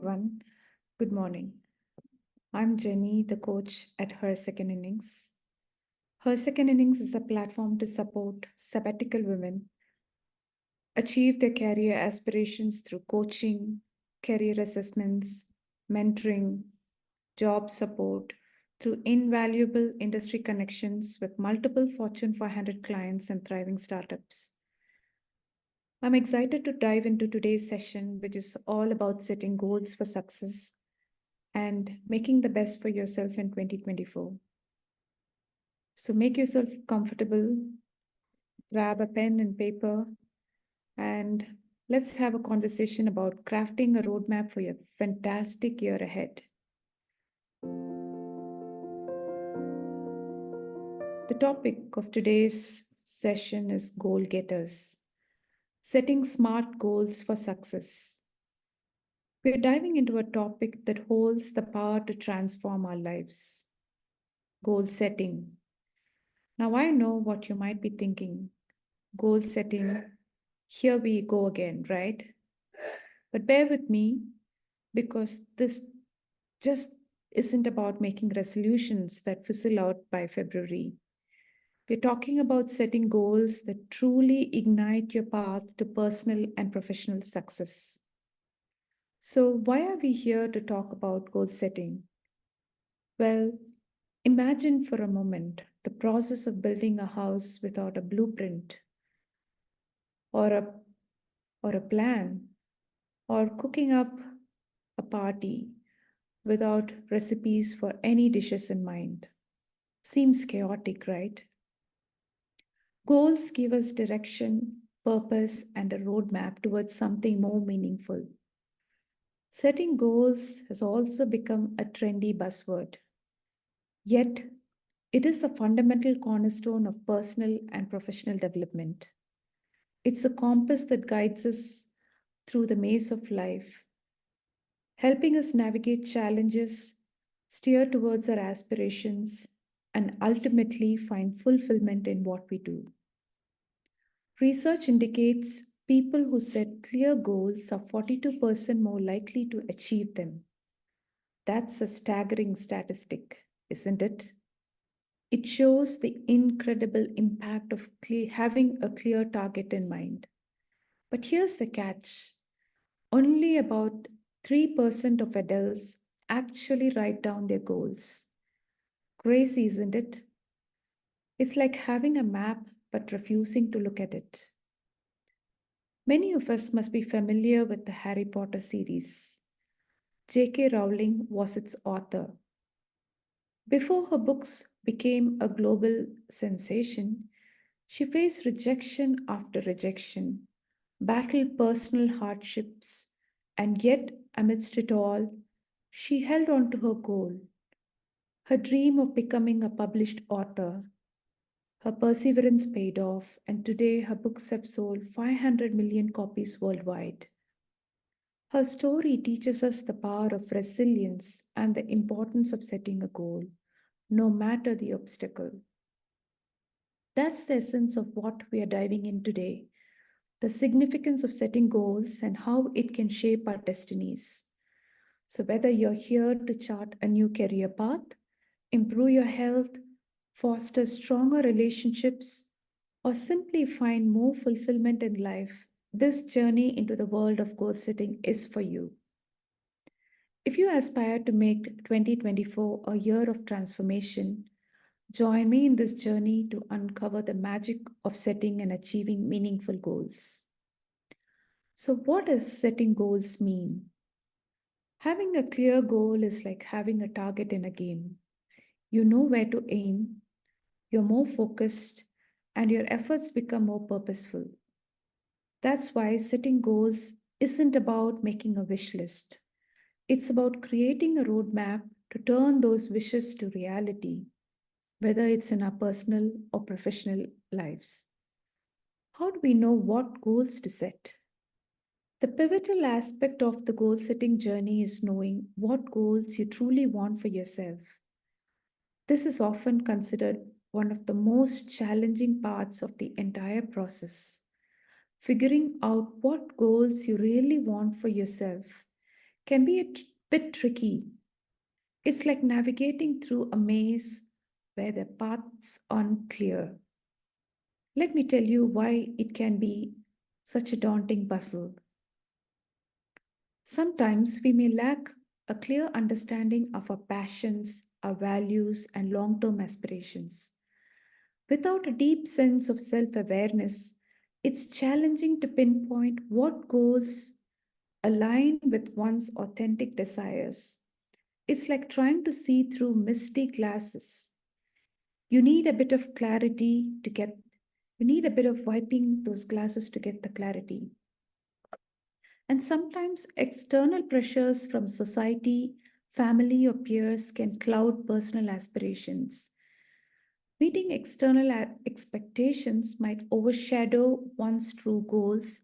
everyone. Good morning. I'm Jenny, the coach at Her Second Innings. Her Second Innings is a platform to support sabbatical women achieve their career aspirations through coaching, career assessments, mentoring, job support, through invaluable industry connections with multiple Fortune 500 clients and thriving startups. I'm excited to dive into today's session, which is all about setting goals for success and making the best for yourself in 2024. So make yourself comfortable, grab a pen and paper, and let's have a conversation about crafting a roadmap for your fantastic year ahead. The topic of today's session is goal getters, setting smart goals for success. We're diving into a topic that holds the power to transform our lives, goal setting. Now, I know what you might be thinking. Goal setting, here we go again, right? But bear with me because this just isn't about making resolutions that fizzle out by February. We're talking about setting goals that truly ignite your path to personal and professional success. So, why are we here to talk about goal setting? Well, imagine for a moment the process of building a house without a blueprint or a plan or cooking up a party without recipes for any dishes in mind. Seems chaotic, right? Goals give us direction, purpose, and a roadmap towards something more meaningful. Setting goals has also become a trendy buzzword. Yet, it is the fundamental cornerstone of personal and professional development. It's a compass that guides us through the maze of life, helping us navigate challenges, steer towards our aspirations, and ultimately find fulfillment in what we do. Research indicates people who set clear goals are 42% more likely to achieve them. That's a staggering statistic, isn't it? It shows the incredible impact of having a clear target in mind. But here's the catch, only about 3% of adults actually write down their goals. Crazy, isn't it? It's like having a map but refusing to look at it. Many of us must be familiar with the Harry Potter series. J.K. Rowling was its author. Before her books became a global sensation, she faced rejection after rejection, battled personal hardships, and yet, amidst it all, she held on to her goal, her dream of becoming a published author. Her perseverance paid off, and today her books have sold 500 million copies worldwide. Her story teaches us the power of resilience and the importance of setting a goal, no matter the obstacle. That's the essence of what we are diving in today, the significance of setting goals and how it can shape our destinies. So, whether you're here to chart a new career path, improve your health, foster stronger relationships, or simply find more fulfillment in life, this journey into the world of goal setting is for you. If you aspire to make 2024 a year of transformation, join me in this journey to uncover the magic of setting and achieving meaningful goals. So, what does setting goals mean? Having a clear goal is like having a target in a game. You know where to aim, you're more focused, and your efforts become more purposeful. That's why setting goals isn't about making a wish list. It's about creating a roadmap to turn those wishes to reality, whether it's in our personal or professional lives. How do we know what goals to set? The pivotal aspect of the goal setting journey is knowing what goals you truly want for yourself. This is often considered one of the most challenging parts of the entire process. Figuring out what goals you really want for yourself can be bit tricky. It's like navigating through a maze where the paths aren't clear. Let me tell you why it can be such a daunting puzzle. Sometimes we may lack a clear understanding of our passions, our values, and long term aspirations. Without a deep sense of self awareness, it's challenging to pinpoint what goals align with one's authentic desires. It's like trying to see through misty glasses. You need a bit of clarity to get, you need a bit of wiping those glasses to get the clarity. And sometimes external pressures from society, family, or peers can cloud personal aspirations. Meeting external expectations might overshadow one's true goals,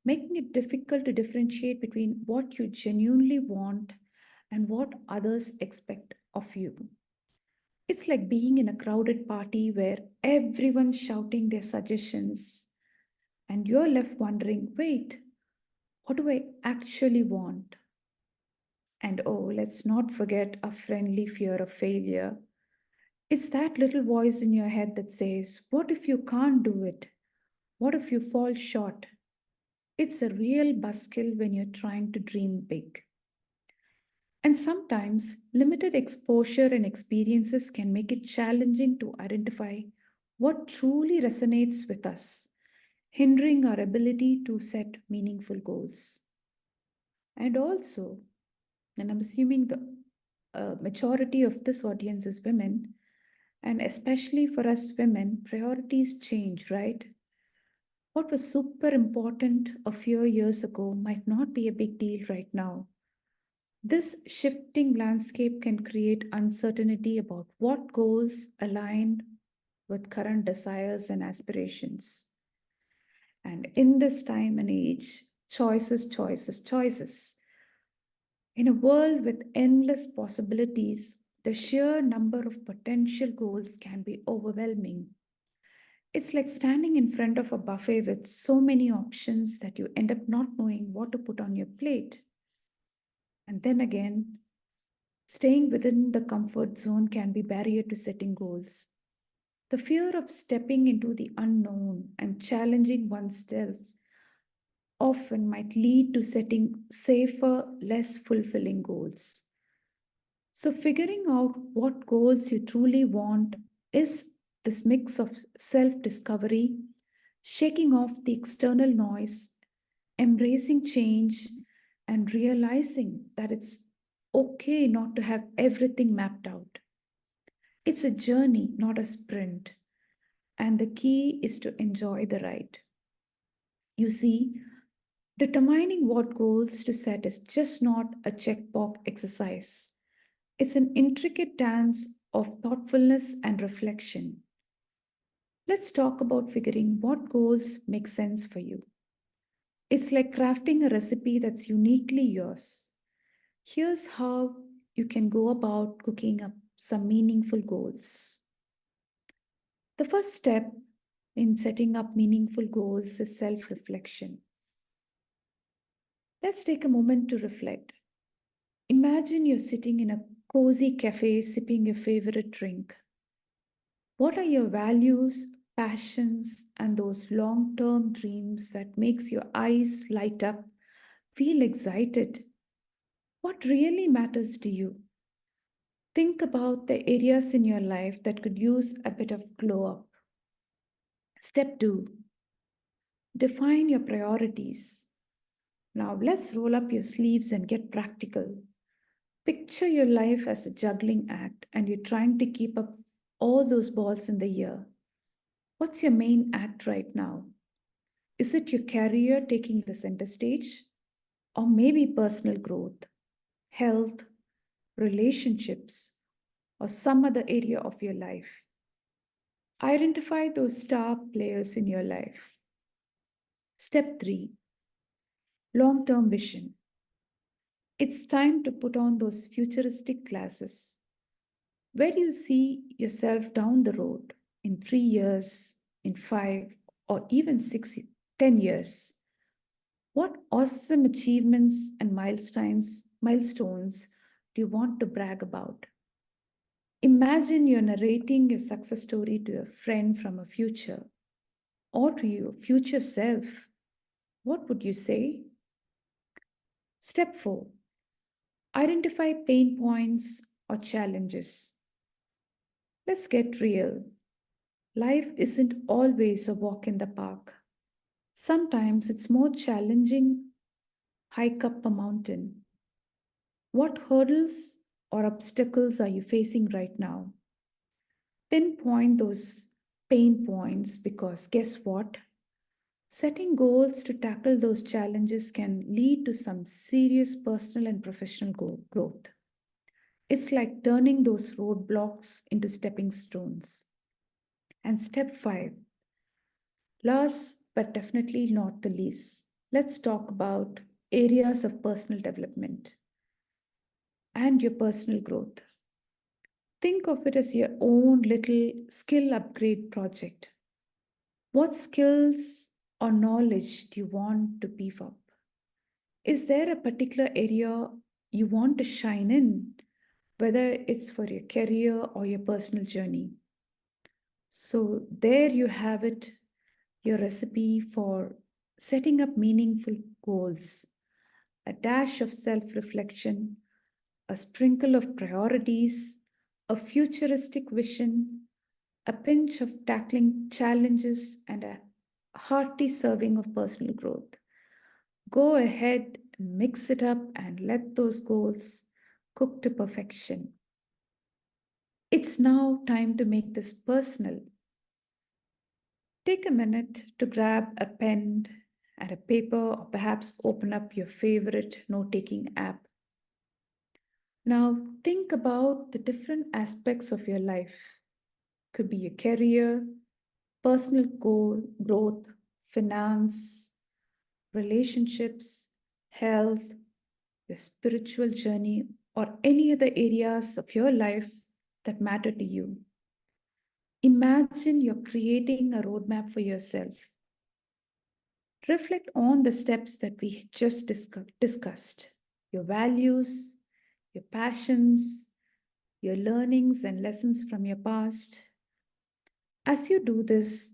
making it difficult to differentiate between what you genuinely want and what others expect of you. It's like being in a crowded party where everyone's shouting their suggestions and you're left wondering, wait, what do I actually want? And oh, let's not forget a friendly fear of failure. It's that little voice in your head that says, what if you can't do it? What if you fall short? It's a real buzzkill when you're trying to dream big. And sometimes limited exposure and experiences can make it challenging to identify what truly resonates with us, hindering our ability to set meaningful goals. And also, and I'm assuming the majority of this audience is women, and especially for us women, priorities change, right? What was super important a few years ago might not be a big deal right now. This shifting landscape can create uncertainty about what goals align with current desires and aspirations. And in this time and age, choices, choices, choices. In a world with endless possibilities, the sheer number of potential goals can be overwhelming. It's like standing in front of a buffet with so many options that you end up not knowing what to put on your plate. And then again, staying within the comfort zone can be barrier to setting goals. The fear of stepping into the unknown and challenging oneself often might lead to setting safer, less fulfilling goals. So, figuring out what goals you truly want is this mix of self discovery, shaking off the external noise, embracing change, and realizing that it's okay not to have everything mapped out. It's a journey, not a sprint. And the key is to enjoy the ride. You see, determining what goals to set is just not a checkbox exercise. It's an intricate dance of thoughtfulness and reflection. Let's talk about figuring what goals make sense for you. It's like crafting a recipe that's uniquely yours. Here's how you can go about cooking up some meaningful goals. The first step in setting up meaningful goals is self reflection. Let's take a moment to reflect. Imagine you're sitting in a cozy cafe sipping your favorite drink. What are your values, passions, and those long-term dreams that makes your eyes light up, feel excited? What really matters to you? Think about the areas in your life that could use a bit of glow up. Step 2. Define your priorities. Now let's roll up your sleeves and get practical. Picture your life as a juggling act and you're trying to keep up all those balls in the air. What's your main act right now? Is it your career taking the center stage? Or maybe personal growth, health, relationships, or some other area of your life? Identify those star players in your life. Step 3. Long-term vision. It's time to put on those futuristic glasses. Where do you see yourself down the road in 3 years, in 5, or even 6, 10 years? What awesome achievements and milestones milestones do you want to brag about? Imagine you're narrating your success story to a friend from a future or to your future self. What would you say? Step 4, identify pain points or challenges. Let's get real. Life isn't always a walk in the park. Sometimes it's more challenging hike up a mountain. What hurdles or obstacles are you facing right now? Pinpoint those pain points because guess what? Setting goals to tackle those challenges can lead to some serious personal and professional growth. It's like turning those roadblocks into stepping stones. And step 5, last but definitely not the least, let's talk about areas of personal development and your personal growth. Think of it as your own little skill upgrade project. What skills or knowledge do you want to beef up? Is there a particular area you want to shine in, whether it's for your career or your personal journey? So, there you have it, your recipe for setting up meaningful goals, a dash of self reflection, a sprinkle of priorities, a futuristic vision, a pinch of tackling challenges, and a hearty serving of personal growth. Go ahead, mix it up, and let those goals cook to perfection. It's now time to make this personal. Take a minute to grab a pen and a paper, or perhaps open up your favorite note taking app. Now, think about the different aspects of your life. Could be your career, personal goal, growth, finance, relationships, health, your spiritual journey, or any other areas of your life that matter to you. Imagine you're creating a roadmap for yourself. Reflect on the steps that we just discussed, your values, your passions, your learnings and lessons from your past. As you do this,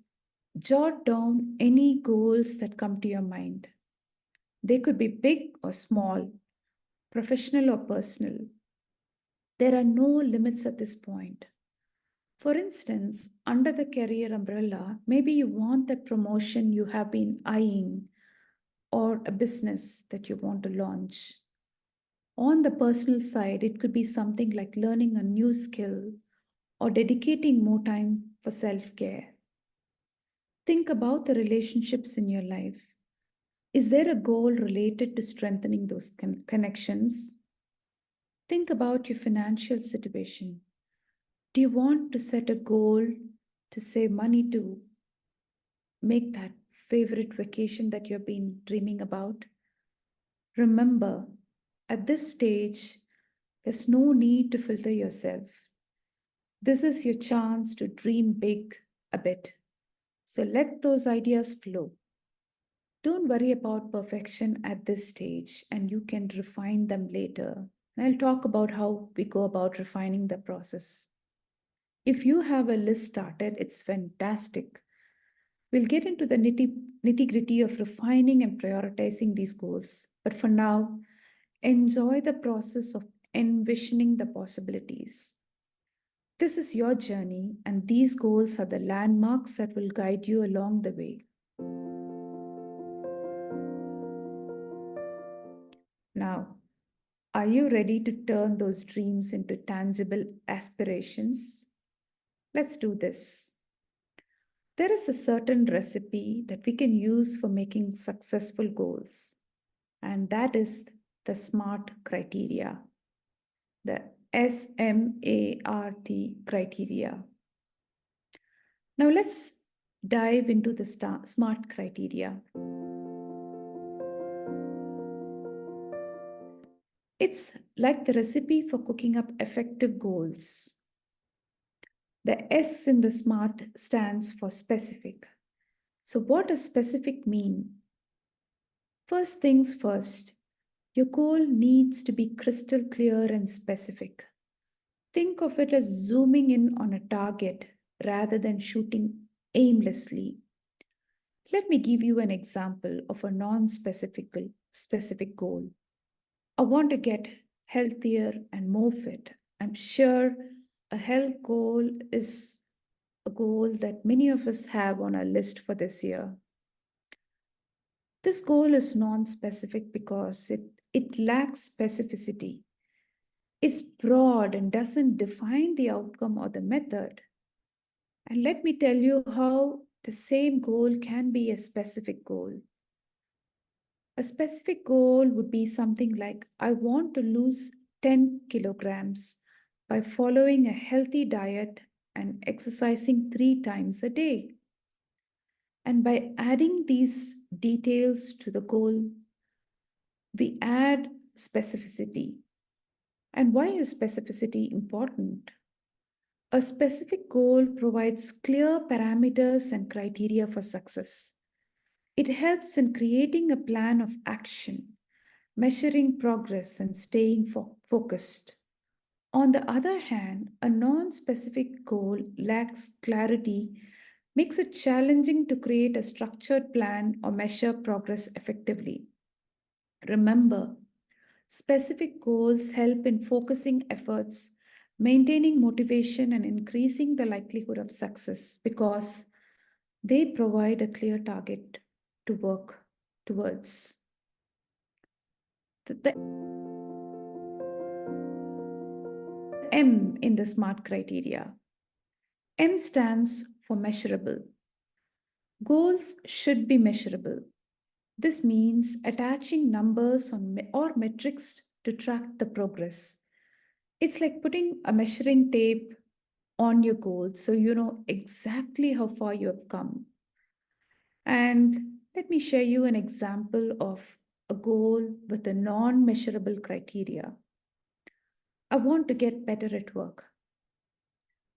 jot down any goals that come to your mind. They could be big or small, professional or personal. There are no limits at this point. For instance, under the career umbrella, maybe you want that promotion you have been eyeing or a business that you want to launch. On the personal side, it could be something like learning a new skill or dedicating more time for self care. Think about the relationships in your life. Is there a goal related to strengthening those connections? Think about your financial situation. Do you want to set a goal to save money to make that favorite vacation that you've been dreaming about? Remember, at this stage, there's no need to filter yourself. This is your chance to dream big a bit. So let those ideas flow. Don't worry about perfection at this stage, and you can refine them later. And I'll talk about how we go about refining the process. If you have a list started, it's fantastic. We'll get into the nitty gritty of refining and prioritizing these goals. But for now, enjoy the process of envisioning the possibilities. This is your journey, and these goals are the landmarks that will guide you along the way. Now, are you ready to turn those dreams into tangible aspirations? Let's do this. There is a certain recipe that we can use for making successful goals, and that is the SMART criteria, the SMART criteria. Now, let's dive into the SMART criteria. It's like the recipe for cooking up effective goals. The S in the SMART stands for specific. So, what does specific mean? First things first, Your goal needs to be crystal clear and specific. Think of it as zooming in on a target rather than shooting aimlessly. Let me give you an example of a non-specific specific goal. I want to get healthier and more fit. I'm sure a health goal is a goal that many of us have on our list for this year. This goal is non specific because it lacks specificity. It's broad and doesn't define the outcome or the method. And let me tell you how the same goal can be a specific goal. A specific goal would be something like I want to lose 10 kilograms by following a healthy diet and exercising 3 times a day. And by adding these details to the goal, we add specificity. And why is specificity important? A specific goal provides clear parameters and criteria for success. It helps in creating a plan of action, measuring progress, and staying focused. On the other hand, a non specific goal lacks clarity, makes it challenging to create a structured plan or measure progress effectively. Remember, specific goals help in focusing efforts, maintaining motivation, and increasing the likelihood of success because they provide a clear target to work towards. The M in the SMART criteria. M stands for measurable. Goals should be measurable. This means attaching numbers or metrics to track the progress. It's like putting a measuring tape on your goals so you know exactly how far you have come. And let me share you an example of a goal with a non measurable criteria. I want to get better at work.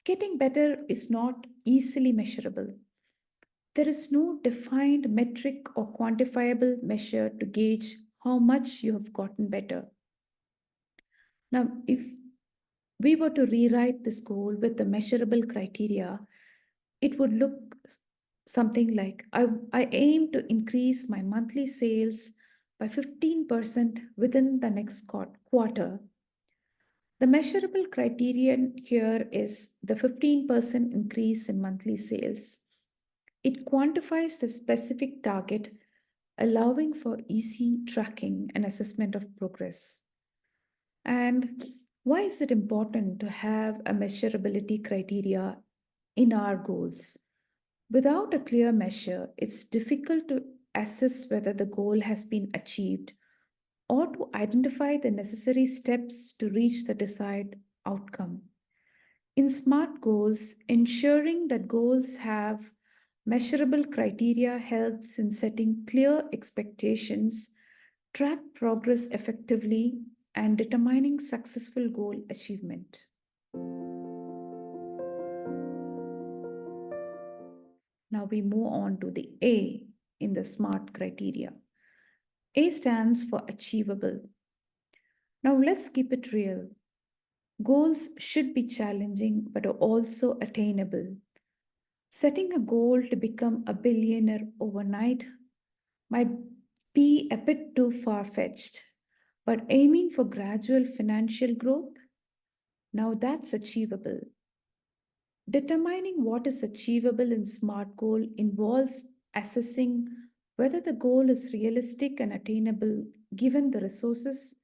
Getting better is not easily measurable. There is no defined metric or quantifiable measure to gauge how much you have gotten better. Now, if we were to rewrite this goal with the measurable criteria, it would look something like I aim to increase my monthly sales by 15% within the next quarter. The measurable criterion here is the 15% increase in monthly sales. It quantifies the specific target, allowing for easy tracking and assessment of progress. And why is it important to have a measurability criteria in our goals? Without a clear measure, it's difficult to assess whether the goal has been achieved or to identify the necessary steps to reach the desired outcome. In SMART goals, ensuring that goals have measurable criteria helps in setting clear expectations, track progress effectively, and determining successful goal achievement. Now we move on to the A in the SMART criteria. A stands for achievable. Now let's keep it real. Goals should be challenging but are also attainable. Setting a goal to become a billionaire overnight might be a bit too far fetched, but aiming for gradual financial growth, now that's achievable. Determining what is achievable in SMART goal involves assessing whether the goal is realistic and attainable given the resources,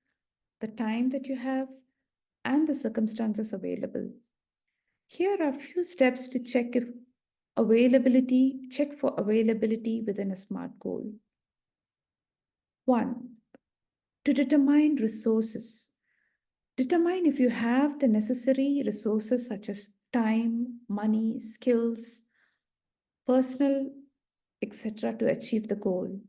the time that you have, and the circumstances available. Here are a few steps to check for availability within a SMART goal. 1. To determine resources. Determine if you have the necessary resources such as time, money, skills, personal, etc. to achieve the goal.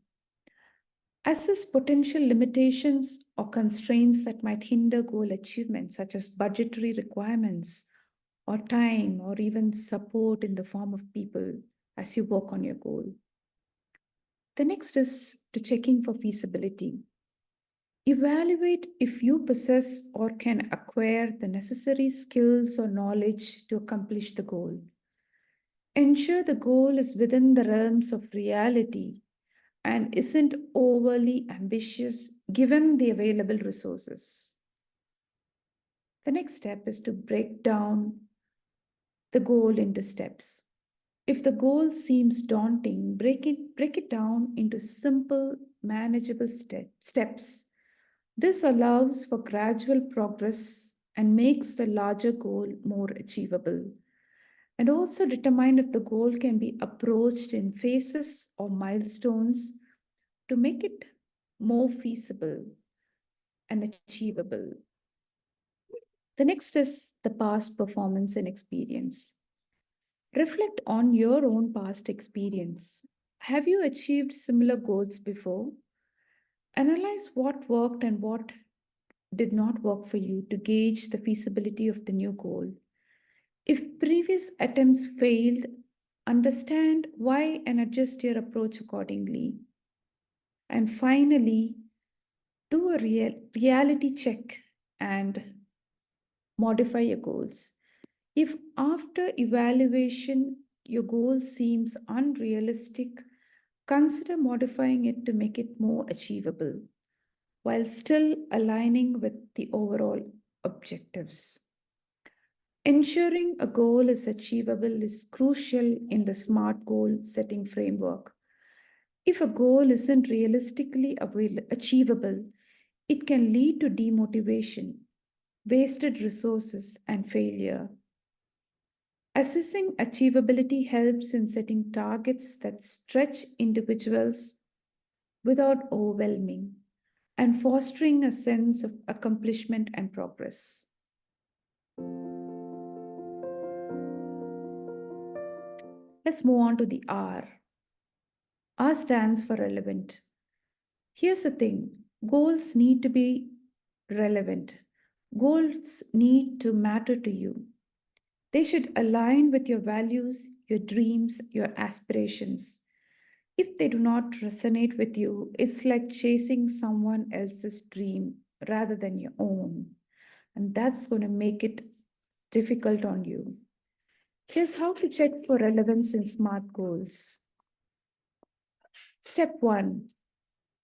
Assess potential limitations or constraints that might hinder goal achievement, such as budgetary requirements or time or even support in the form of people as you work on your goal. The next is to checking for feasibility. Evaluate if you possess or can acquire the necessary skills or knowledge to accomplish the goal. Ensure the goal is within the realms of reality and isn't overly ambitious given the available resources. The next step is to break down the goal into steps. If the goal seems daunting, break it down into simple, manageable steps. This allows for gradual progress and makes the larger goal more achievable. And also determine if the goal can be approached in phases or milestones to make it more feasible and achievable. The next is the past performance and experience. Reflect on your own past experience. Have you achieved similar goals before? Analyze what worked and what did not work for you to gauge the feasibility of the new goal. If previous attempts failed, understand why and adjust your approach accordingly. And finally, do a reality check and modify your goals. If after evaluation your goal seems unrealistic, consider modifying it to make it more achievable while still aligning with the overall objectives. Ensuring a goal is achievable is crucial in the SMART goal setting framework. If a goal isn't realistically achievable, it can lead to demotivation, wasted resources, and failure. Assessing achievability helps in setting targets that stretch individuals without overwhelming and fostering a sense of accomplishment and progress. Let's move on to the R. R stands for relevant. Here's the thing, goals need to be relevant. Goals need to matter to you. They should align with your values, your dreams, your aspirations. If they do not resonate with you, it's like chasing someone else's dream rather than your own. And that's going to make it difficult on you. Here's how to check for relevance in SMART goals. Step one,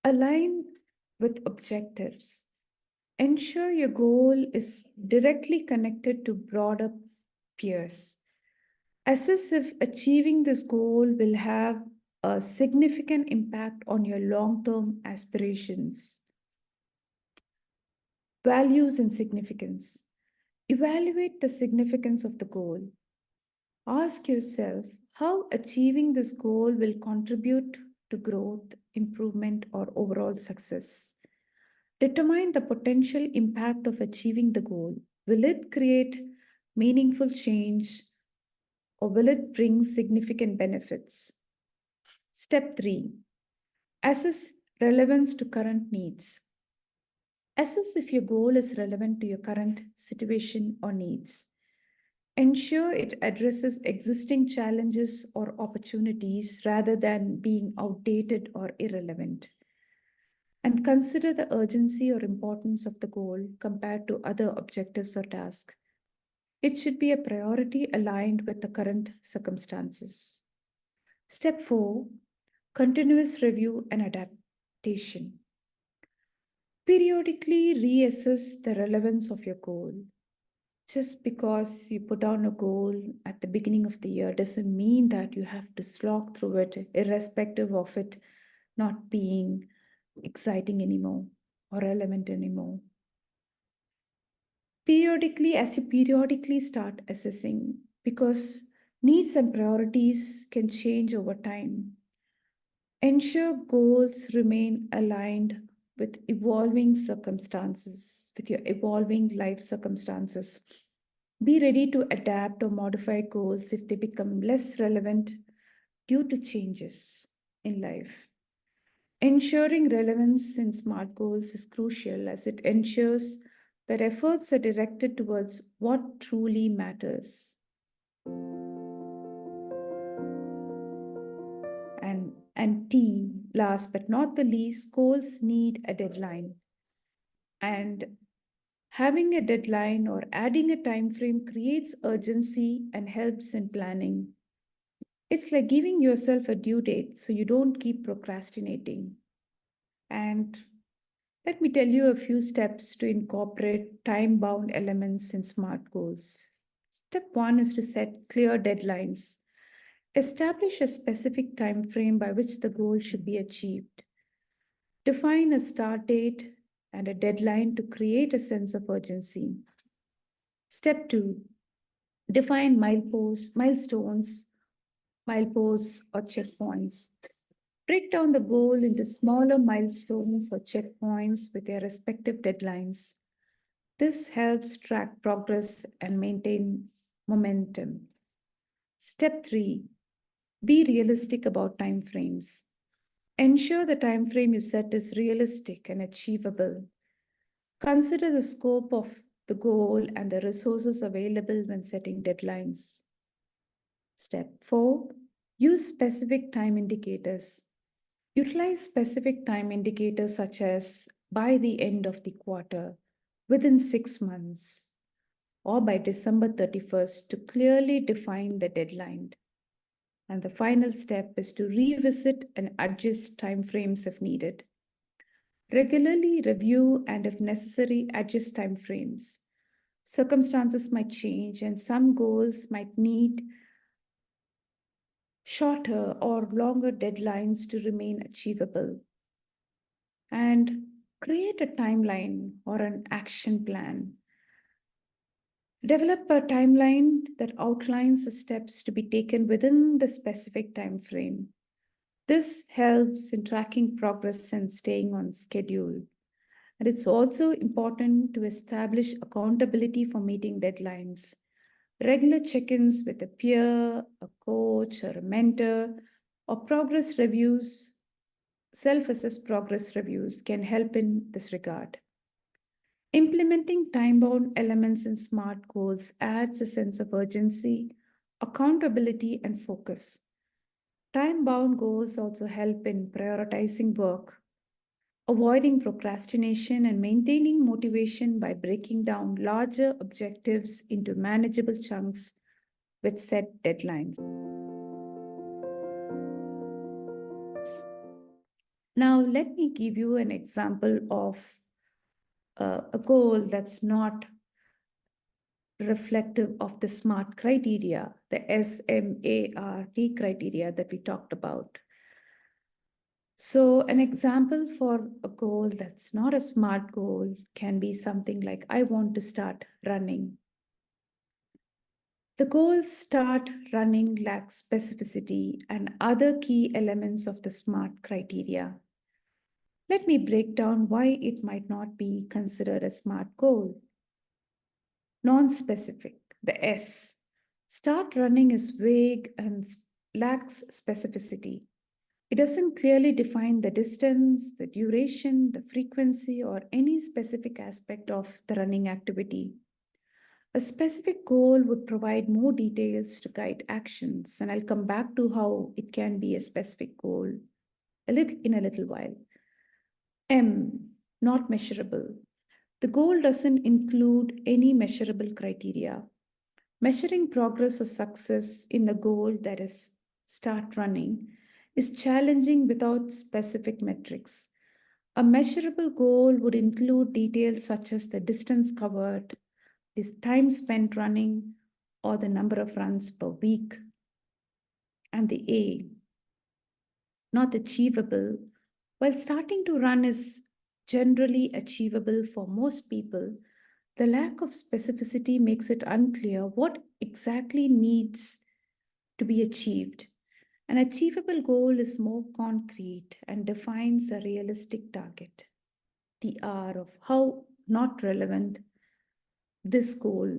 align with objectives. Ensure your goal is directly connected to broader peers. Assess if achieving this goal will have a significant impact on your long term aspirations. Values and significance. Evaluate the significance of the goal. Ask yourself how achieving this goal will contribute to growth, improvement, or overall success. Determine the potential impact of achieving the goal. Will it create meaningful change or will it bring significant benefits? Step 3, assess relevance to current needs. Assess if your goal is relevant to your current situation or needs. Ensure it addresses existing challenges or opportunities rather than being outdated or irrelevant. And consider the urgency or importance of the goal compared to other objectives or tasks. It should be a priority aligned with the current circumstances. Step 4, continuous review and adaptation. Periodically reassess the relevance of your goal. Just because you put down a goal at the beginning of the year doesn't mean that you have to slog through it, irrespective of it not being exciting anymore or relevant anymore. As you periodically start assessing, because needs and priorities can change over time. Ensure goals remain aligned with evolving circumstances, with your evolving life circumstances. Be ready to adapt or modify goals if they become less relevant due to changes in life. Ensuring relevance in SMART goals is crucial as it ensures that efforts are directed towards what truly matters. And T, last but not the least, goals need a deadline. And having a deadline or adding a time frame creates urgency and helps in planning. It's like giving yourself a due date so you don't keep procrastinating. And let me tell you a few steps to incorporate time bound elements in SMART goals. Step one is to set clear deadlines. Establish a specific time frame by which the goal should be achieved. Define a start date and a deadline to create a sense of urgency. Step two, define mileposts, or checkpoints. Break down the goal into smaller milestones or checkpoints with their respective deadlines. This helps track progress and maintain momentum. Step 3, be realistic about timeframes. Ensure the time frame you set is realistic and achievable. Consider the scope of the goal and the resources available when setting deadlines. Step 4, use specific time indicators. Utilize specific time indicators such as by the end of the quarter, within 6 months, or by December 31st to clearly define the deadline. And the final step is to revisit and adjust timeframes if needed. Regularly review and, if necessary, adjust timeframes. Circumstances might change, and some goals might need shorter or longer deadlines to remain achievable. And create a timeline or an action plan. Develop a timeline that outlines the steps to be taken within the specific time frame. This helps in tracking progress and staying on schedule. And it's also important to establish accountability for meeting deadlines. Regular check ins with a peer, a coach, or a mentor, or progress reviews, self assessed progress reviews can help in this regard. Implementing time bound elements in SMART goals adds a sense of urgency, accountability, and focus. Time bound goals also help in prioritizing work, avoiding procrastination, and maintaining motivation by breaking down larger objectives into manageable chunks with set deadlines. Now, let me give you an example of a goal that's not reflective of the SMART criteria, the SMART criteria that we talked about. So, an example for a goal that's not a SMART goal can be something like, I want to start running. The goal start running lacks specificity and other key elements of the SMART criteria. Let me break down why it might not be considered a SMART goal. Non-specific, the S. Start running is vague and lacks specificity. It doesn't clearly define the distance, the duration, the frequency, or any specific aspect of the running activity. A specific goal would provide more details to guide actions, and I'll come back to how it can be a specific goal in a little while. M, not measurable. The goal doesn't include any measurable criteria. Measuring progress or success in the goal, that is, start running, is challenging without specific metrics. A measurable goal would include details such as the distance covered, the time spent running, or the number of runs per week. And the A, not achievable. While starting to run is generally achievable for most people, the lack of specificity makes it unclear what exactly needs to be achieved. An achievable goal is more concrete and defines a realistic target. The R of how not relevant this goal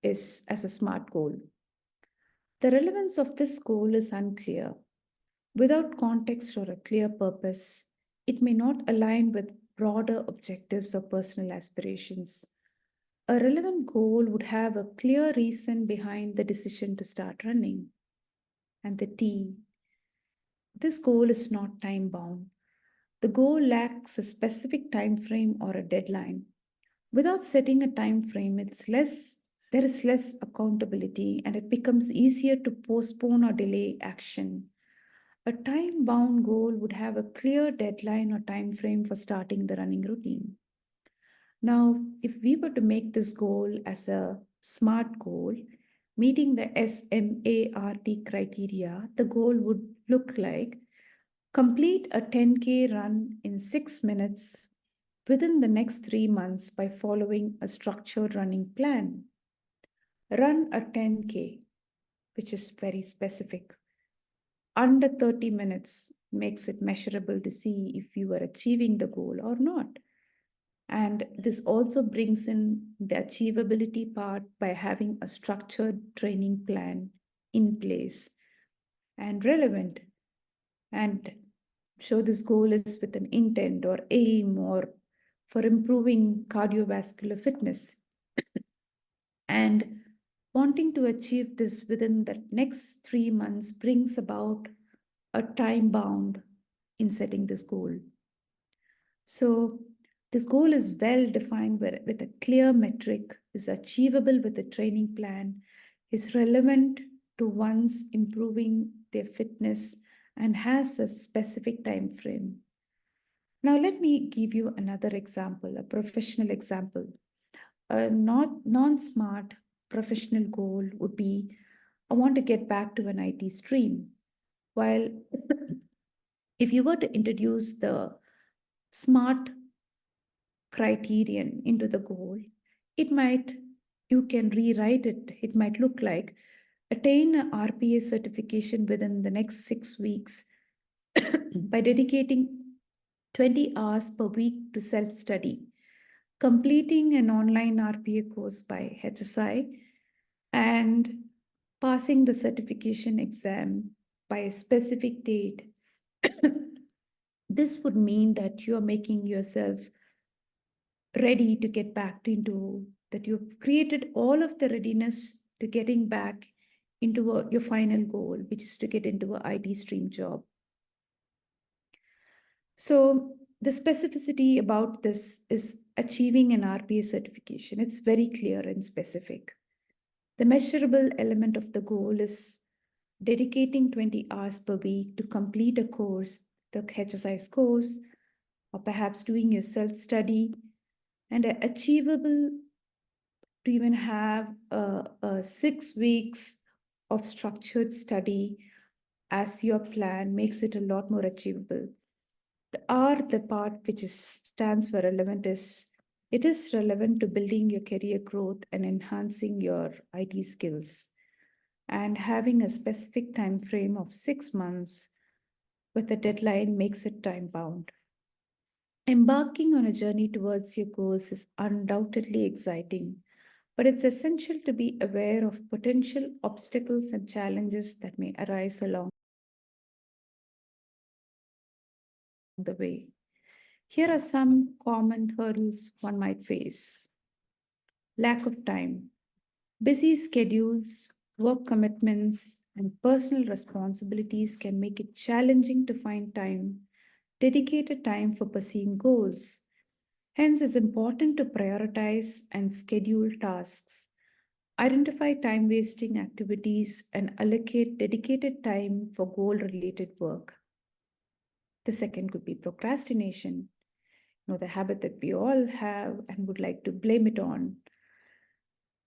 is as a SMART goal. The relevance of this goal is unclear. Without context or a clear purpose, it may not align with broader objectives or personal aspirations. A relevant goal would have a clear reason behind the decision to start running. And the T, this goal is not time bound. The goal lacks a specific time frame or a deadline. Without setting a time frame, there is less accountability and it becomes easier to postpone or delay action. A time bound goal would have a clear deadline or time frame for starting the running routine. Now, if we were to make this goal as a SMART goal, meeting the SMART criteria, the goal would look like complete a 10K run in 6 minutes within the next 3 months by following a structured running plan. Run a 10K, which is very specific. Under 30 minutes makes it measurable to see if you are achieving the goal or not. And this also brings in the achievability part by having a structured training plan in place and relevant. And so this goal is with an intent or aim or for improving cardiovascular fitness. And wanting to achieve this within the next 3 months brings about a time bound in setting this goal. So this goal is well defined with a clear metric, is achievable with a training plan, is relevant to one's improving their fitness, and has a specific time frame. Now, let me give you another example, a professional example. A non-smart professional goal would be, I want to get back to an IT stream. While if you were to introduce the smart criterion into the goal, it might, you can rewrite it. It might look like attain a RPA certification within the next 6 weeks by dedicating 20 hours per week to self study, completing an online RPA course by HSI, and passing the certification exam by a specific date. This would mean that you are making yourself ready to get back into that. You've created all of the readiness to getting back into your final goal, which is to get into an IT stream job. So the specificity about this is achieving an RPA certification. It's very clear and specific. The measurable element of the goal is dedicating 20 hours per week to complete a course, the HSI's course, or perhaps doing your self-study, and achievable to even have 6 weeks of structured study as your plan makes it a lot more achievable. The R, the part which stands for relevant, is it is relevant to building your career growth and enhancing your IT skills. And having a specific time frame of 6 months with a deadline makes it time bound. Embarking on a journey towards your goals is undoubtedly exciting, but it's essential to be aware of potential obstacles and challenges that may arise along the way. Here are some common hurdles one might face. Lack of time. Busy schedules, work commitments, and personal responsibilities can make it challenging to find time, dedicated time for pursuing goals. Hence, it's important to prioritize and schedule tasks, identify time wasting activities, and allocate dedicated time for goal related work. The second could be procrastination, the habit that we all have and would like to blame it on.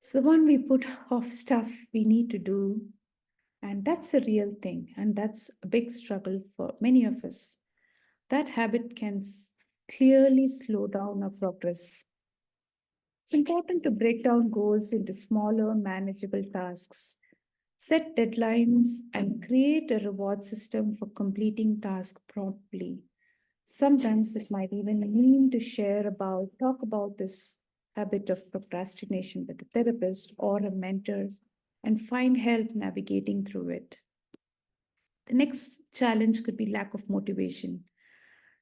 So, the one we put off stuff we need to do, and that's a real thing, and that's a big struggle for many of us. That habit can clearly slow down our progress. It's important to break down goals into smaller, manageable tasks. Set deadlines and create a reward system for completing tasks promptly. Sometimes it might even mean to talk about this habit of procrastination with a therapist or a mentor and find help navigating through it. The next challenge could be lack of motivation.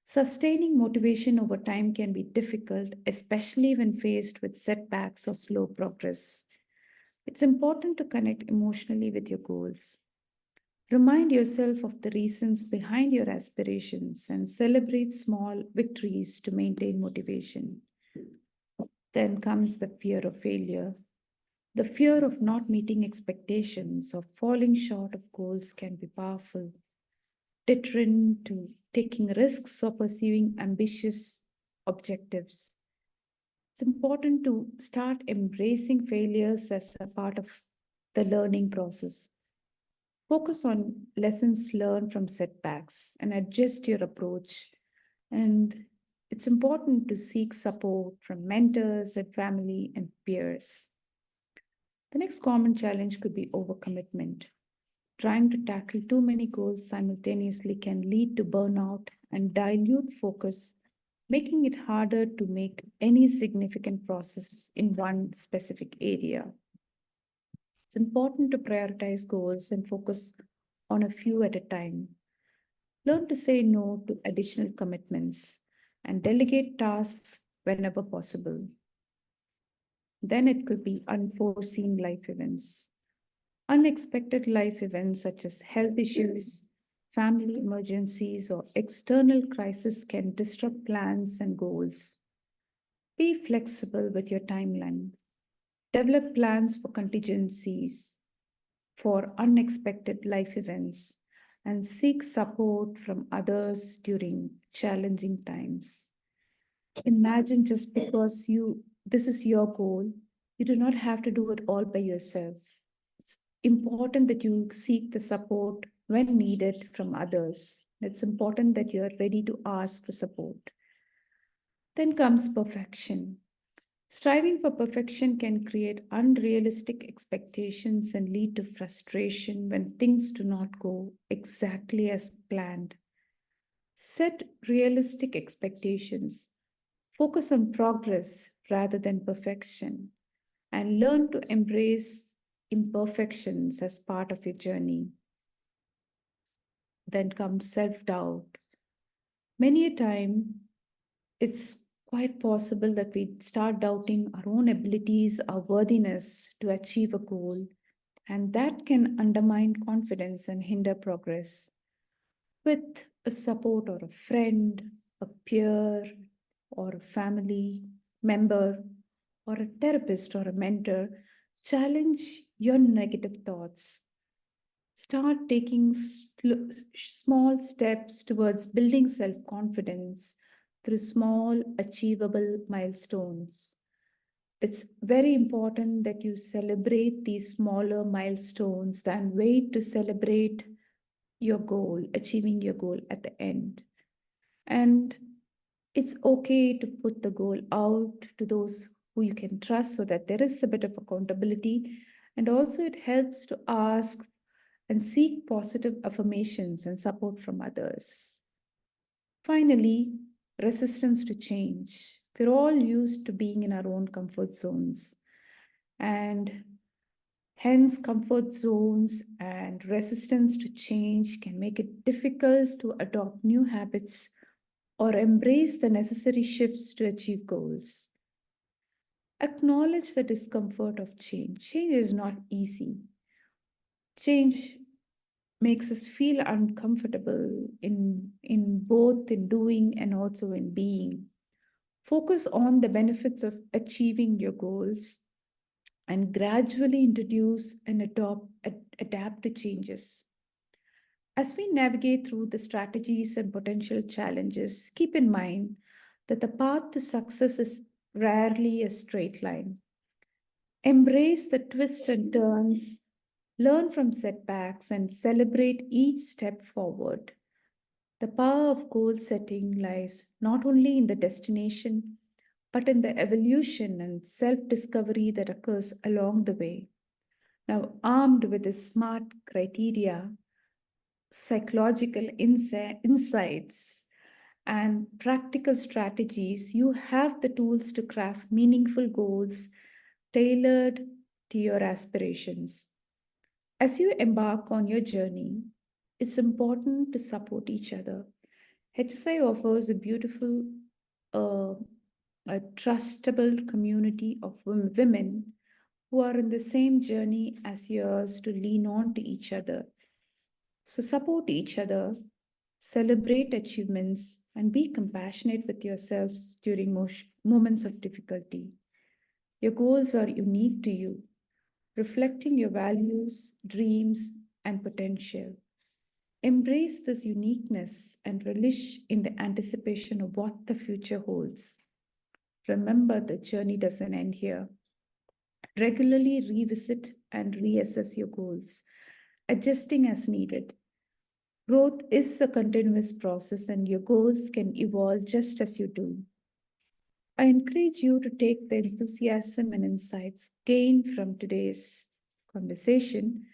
Sustaining motivation over time can be difficult, especially when faced with setbacks or slow progress. It's important to connect emotionally with your goals. Remind yourself of the reasons behind your aspirations and celebrate small victories to maintain motivation. Then comes the fear of failure. The fear of not meeting expectations or falling short of goals can be powerful, deterrent to taking risks or pursuing ambitious objectives. It's important to start embracing failures as a part of the learning process. Focus on lessons learned from setbacks and adjust your approach. And it's important to seek support from mentors and family and peers. The next common challenge could be overcommitment. Trying to tackle too many goals simultaneously can lead to burnout and dilute focus, making it harder to make any significant process in one specific area. It's important to prioritize goals and focus on a few at a time. Learn to say no to additional commitments and delegate tasks whenever possible. Then it could be unforeseen life events. Unexpected life events such as health issues, family emergencies, or external crises can disrupt plans and goals. Be flexible with your timeline. Develop plans for contingencies, for unexpected life events, and seek support from others during challenging times. Imagine just because this is your goal, you do not have to do it all by yourself. It's important that you seek the support when needed from others. It's important that you are ready to ask for support. Then comes perfection. Striving for perfection can create unrealistic expectations and lead to frustration when things do not go exactly as planned. Set realistic expectations. Focus on progress rather than perfection, and learn to embrace imperfections as part of your journey. Then comes self doubt. Many a time, it's quite possible that we start doubting our own abilities, our worthiness to achieve a goal, and that can undermine confidence and hinder progress. With a support or a friend, a peer, or a family member, or a therapist or a mentor, challenge your negative thoughts. Start taking small steps towards building self confidence through small, achievable milestones. It's very important that you celebrate these smaller milestones than wait to celebrate your goal, achieving your goal at the end. And it's okay to put the goal out to those who you can trust so that there is a bit of accountability. And also, it helps to ask and seek positive affirmations and support from others. Finally, resistance to change. We're all used to being in our own comfort zones. And hence, comfort zones and resistance to change can make it difficult to adopt new habits or embrace the necessary shifts to achieve goals. Acknowledge the discomfort of change. Change is not easy. Change makes us feel uncomfortable in both in doing and also in being. Focus on the benefits of achieving your goals and gradually introduce and adapt to changes. As we navigate through the strategies and potential challenges, keep in mind that the path to success is rarely a straight line. Embrace the twists and turns, learn from setbacks, and celebrate each step forward. The power of goal setting lies not only in the destination, but in the evolution and self discovery that occurs along the way. Now, armed with the smart criteria, psychological insights, and practical strategies, you have the tools to craft meaningful goals tailored to your aspirations. As you embark on your journey, it's important to support each other. HSI offers a beautiful, uh, a trustable community of women who are in the same journey as yours to lean on to each other. So support each other, celebrate achievements, and be compassionate with yourselves during moments of difficulty. Your goals are unique to you, reflecting your values, dreams, and potential. Embrace this uniqueness and relish in the anticipation of what the future holds. Remember, the journey doesn't end here. Regularly revisit and reassess your goals, adjusting as needed. Growth is a continuous process, and your goals can evolve just as you do. I encourage you to take the enthusiasm and insights gained from today's conversation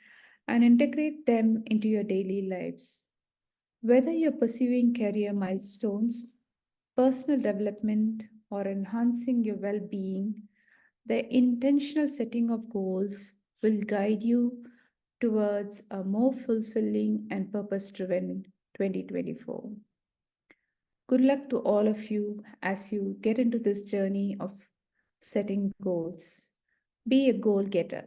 and integrate them into your daily lives. Whether you're pursuing career milestones, personal development, or enhancing your well being, the intentional setting of goals will guide you towards a more fulfilling and purpose driven 2024. Good luck to all of you as you get into this journey of setting goals. Be a goal getter.